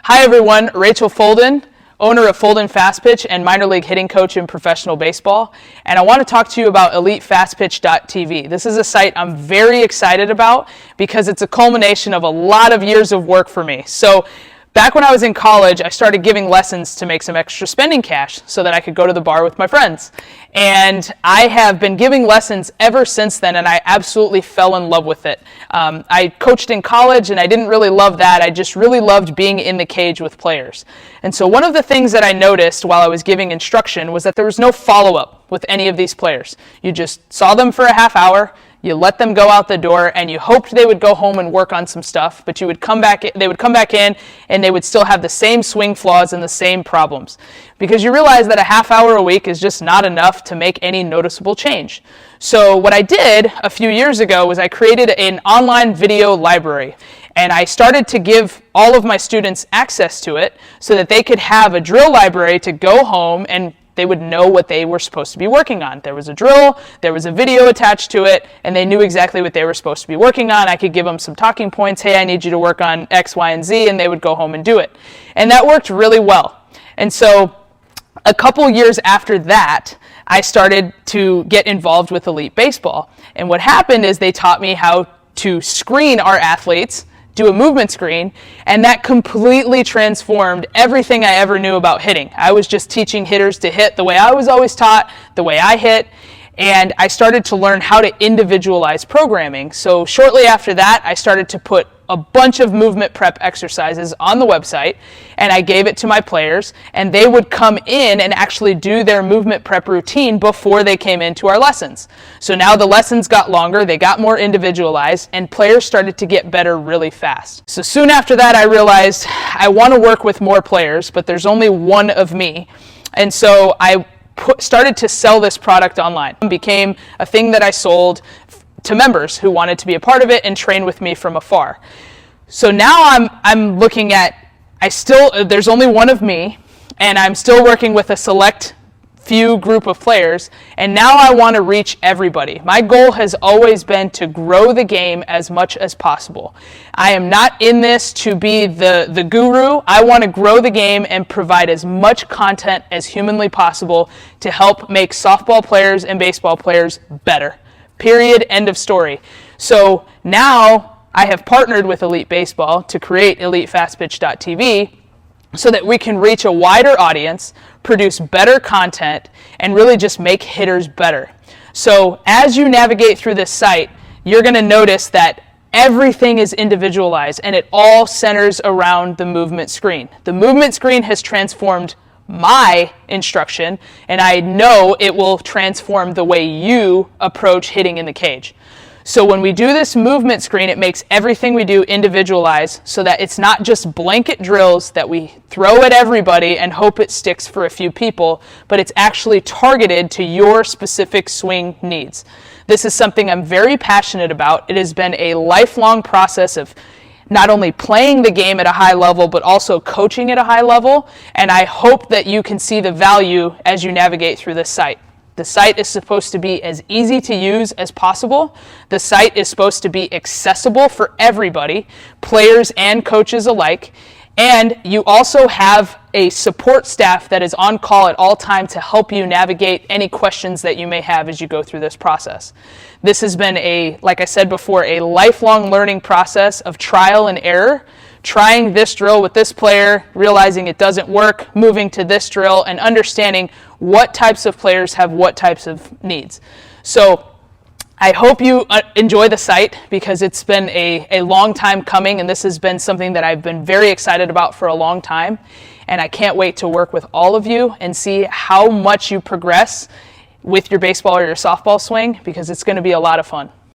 Hi everyone, Rachel Folden, owner of Folden Fastpitch and minor league hitting coach in professional baseball. And I want to talk to you about elitefastpitch.tv. This is a site I'm very excited about because it's a culmination of a lot of years of work for me. So back when I was in college, I started giving lessons to make some extra spending cash so that I could go to the bar with my friends. And I have been giving lessons ever since then, and I absolutely fell in love with it. I coached in college, and I didn't really love that. I just really loved being in the cage with players. And so one of the things that I noticed while I was giving instruction was that there was no follow-up with any of these players. You just saw them for a half hour, you let them go out the door, and you hoped they would go home and work on some stuff, but they would come back in and they would still have the same swing flaws and the same problems. Because you realize that a half hour a week is just not enough to make any noticeable change. So what I did a few years ago was I created an online video library. And I started to give all of my students access to it so that they could have a drill library to go home and they would know what they were supposed to be working on. There was a drill, there was a video attached to it, and they knew exactly what they were supposed to be working on. I could give them some talking points. Hey, I need you to work on X, Y, and Z, and they would go home and do it. And that worked really well. And so a couple years after that, I started to get involved with Elite Baseball. And what happened is they taught me how to screen our athletes, do a movement screen, and that completely transformed everything I ever knew about hitting. I was just teaching hitters to hit the way I was always taught, the way I hit, and I started to learn how to individualize programming. So shortly after that, I started to put a bunch of movement prep exercises on the website, and I gave it to my players, and they would come in and actually do their movement prep routine before they came into our lessons. So now the lessons got longer, they got more individualized, and players started to get better really fast. So soon after that, I realized I want to work with more players, but there's only one of me. And so I started to sell this product online. It became a thing that I sold to members who wanted to be a part of it and train with me from afar. So now I'm looking at, there's only one of me, and I'm still working with a select few group of players, and now I want to reach everybody. My goal has always been to grow the game as much as possible. I am not in this to be the guru. I want to grow the game and provide as much content as humanly possible to help make softball players and baseball players better. Period. End of story. So now I have partnered with Elite Baseball to create elitefastpitch.tv so that we can reach a wider audience, produce better content, and really just make hitters better. So as you navigate through this site, you're going to notice that everything is individualized and it all centers around the movement screen. The movement screen has transformed my instruction, and I know it will transform the way you approach hitting in the cage. So when we do this movement screen, it makes everything we do individualized so that it's not just blanket drills that we throw at everybody and hope it sticks for a few people, but it's actually targeted to your specific swing needs. This is something I'm very passionate about. It has been a lifelong process of not only playing the game at a high level, but also coaching at a high level, and I hope that you can see the value as you navigate through this site. The site is supposed to be as easy to use as possible. The site is supposed to be accessible for everybody, players and coaches alike, and you also have a support staff that is on call at all times to help you navigate any questions that you may have as you go through this process. This has been like I said before, a lifelong learning process of trial and error, trying this drill with this player, realizing it doesn't work, moving to this drill, and understanding what types of players have what types of needs. So I hope you enjoy the site because it's been a long time coming, and this has been something that I've been very excited about for a long time. And I can't wait to work with all of you and see how much you progress with your baseball or your softball swing, because it's going to be a lot of fun.